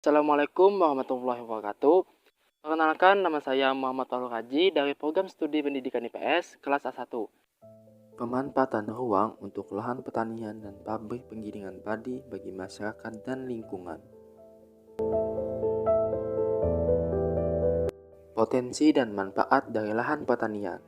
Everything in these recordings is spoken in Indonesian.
Assalamualaikum warahmatullahi wabarakatuh. Perkenalkan, nama saya Muhammad Fahrul Haji dari Program Studi Pendidikan IPS kelas A1. Pemanfaatan ruang untuk lahan pertanian dan pabrik penggilingan padi bagi masyarakat dan lingkungan. Potensi dan manfaat dari lahan pertanian.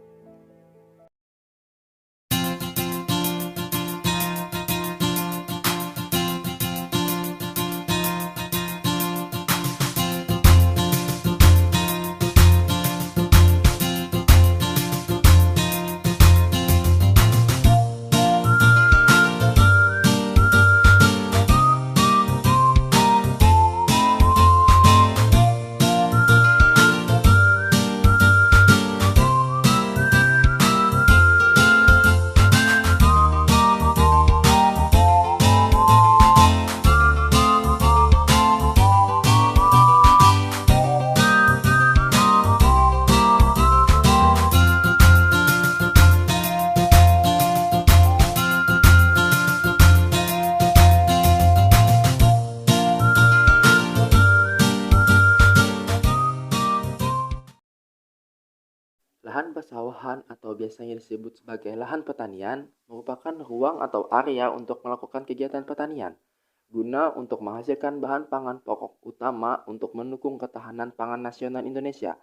Lahan persawahan atau biasanya disebut sebagai lahan pertanian merupakan ruang atau area untuk melakukan kegiatan pertanian, guna untuk menghasilkan bahan pangan pokok utama untuk mendukung ketahanan pangan nasional Indonesia,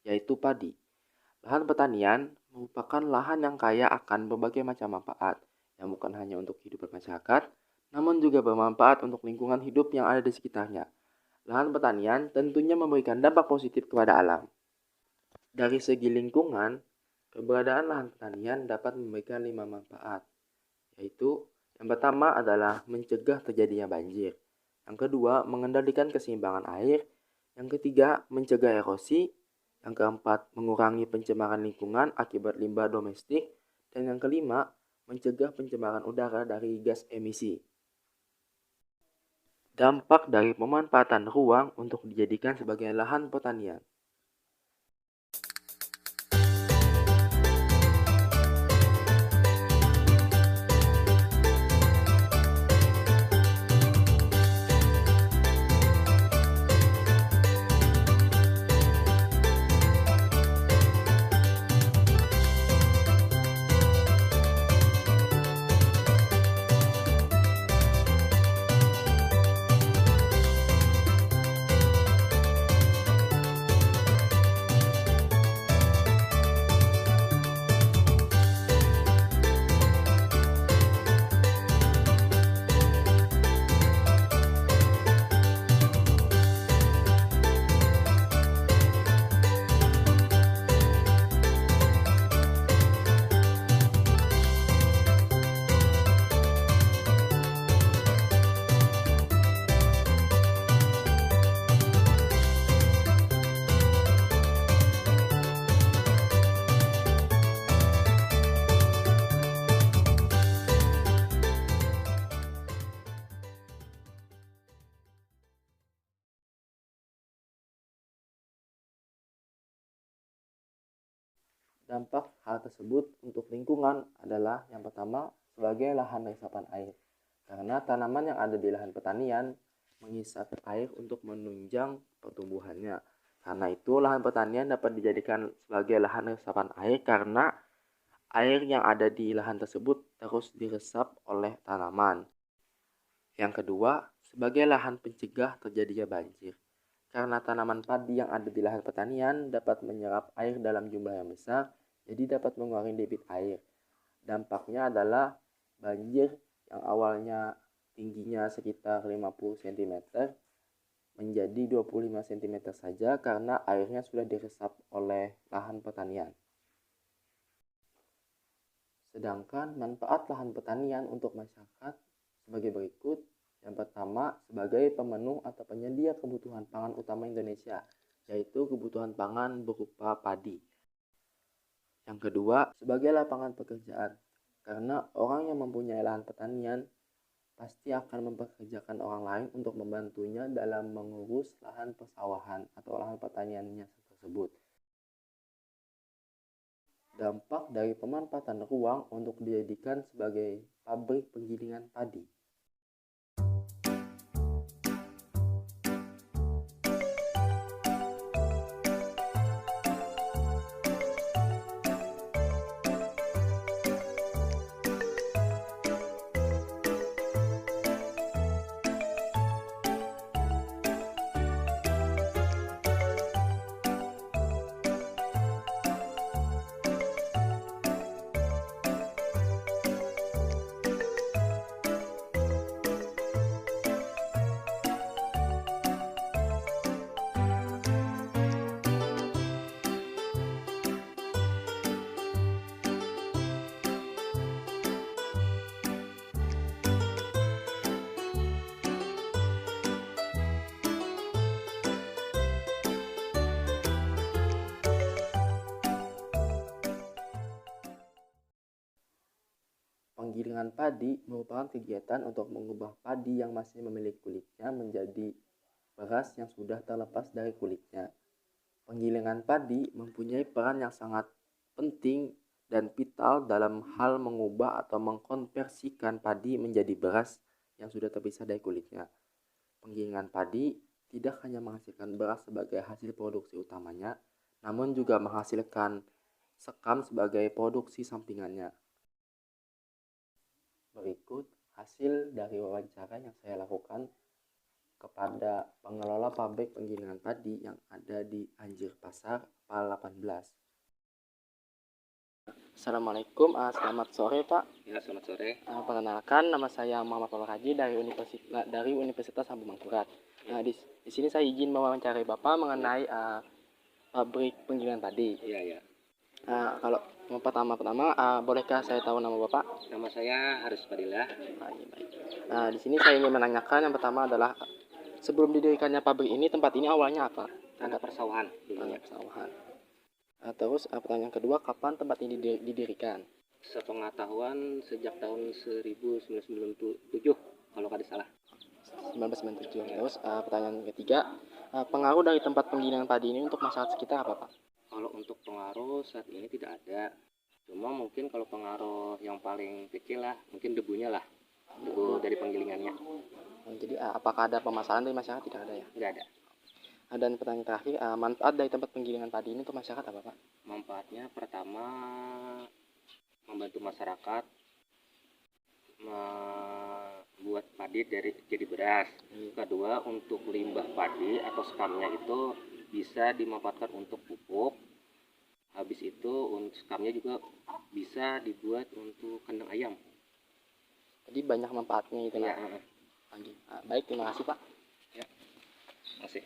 yaitu padi. Lahan pertanian merupakan lahan yang kaya akan berbagai macam manfaat, yang bukan hanya untuk kehidupan masyarakat, namun juga bermanfaat untuk lingkungan hidup yang ada di sekitarnya. Lahan pertanian tentunya memberikan dampak positif kepada alam. Dari segi lingkungan, keberadaan lahan pertanian dapat memberikan 5 manfaat, yaitu yang pertama adalah mencegah terjadinya banjir. Yang kedua, mengendalikan keseimbangan air. Yang ketiga, mencegah erosi. Yang keempat, mengurangi pencemaran lingkungan akibat limbah domestik. Dan yang kelima, mencegah pencemaran udara dari gas emisi. Dampak dari pemanfaatan ruang untuk dijadikan sebagai lahan pertanian. Dampak hal tersebut untuk lingkungan adalah yang pertama sebagai lahan resapan air. Karena tanaman yang ada di lahan pertanian menghisap air untuk menunjang pertumbuhannya. Karena itu lahan pertanian dapat dijadikan sebagai lahan resapan air karena air yang ada di lahan tersebut terus diresap oleh tanaman. Yang kedua, sebagai lahan pencegah terjadinya banjir. Karena tanaman padi yang ada di lahan pertanian dapat menyerap air dalam jumlah yang besar, jadi dapat mengurangi debit air. Dampaknya adalah banjir yang awalnya tingginya sekitar 50 cm menjadi 25 cm saja karena airnya sudah diresap oleh lahan pertanian. Sedangkan manfaat lahan pertanian untuk masyarakat sebagai berikut. Yang pertama, sebagai pemenuh atau penyedia kebutuhan pangan utama Indonesia, yaitu kebutuhan pangan berupa padi. Yang kedua, sebagai lapangan pekerjaan, karena orang yang mempunyai lahan pertanian pasti akan mempekerjakan orang lain untuk membantunya dalam mengurus lahan persawahan atau lahan pertaniannya tersebut. Dampak dari pemanfaatan ruang untuk dijadikan sebagai pabrik penggilingan padi. Penggilingan padi merupakan kegiatan untuk mengubah padi yang masih memiliki kulitnya menjadi beras yang sudah terlepas dari kulitnya. Penggilingan padi mempunyai peran yang sangat penting dan vital dalam hal mengubah atau mengkonversikan padi menjadi beras yang sudah terpisah dari kulitnya. Penggilingan padi tidak hanya menghasilkan beras sebagai hasil produksi utamanya, namun juga menghasilkan sekam sebagai produksi sampingannya. Berikut hasil dari wawancara yang saya lakukan kepada pengelola pabrik penggilingan padi yang ada di Anjir Pasar, PAL 18. Assalamualaikum, selamat sore Pak. Ya, selamat sore. Perkenalkan, nama saya Muhammad Fawaz Haji dari Universitas Abu Mangkurat. Di sini saya izin mewawancarai Bapak mengenai pabrik penggilingan padi. Iya. Kalau pertama, bolehkah saya tahu nama Bapak? Nama saya Haris Fadilah. Baik. Di sini saya ingin menanyakan yang pertama adalah sebelum didirikannya pabrik ini, tempat ini awalnya apa? Tanah persawahan dulunya. Persawahan. Terus pertanyaan kedua, kapan tempat ini didirikan? Sepengetahuan sejak tahun 1997 kalau tidak salah. 1997. Terus pertanyaan ketiga, pengaruh dari tempat penggilingan padi ini untuk masyarakat sekitar apa, Pak? Kalau untuk pengaruh saat ini tidak ada. Cuma mungkin kalau pengaruh yang paling kecil lah, mungkin debunya lah. Debu dari penggilingannya. Jadi apakah ada permasalahan dari masyarakat? Tidak ada ya? Tidak ada. Dan pertanyaan terakhir, manfaat dari tempat penggilingan padi ini untuk masyarakat apa, Pak? Manfaatnya pertama membantu masyarakat membuat padi jadi beras. Kedua, untuk limbah padi atau skamnya itu bisa dimanfaatkan untuk pupuk. Habis itu skamnya juga bisa dibuat untuk kandang ayam. Jadi banyak manfaatnya itu ya. Baik, terima kasih Pak. Ya, terima kasih.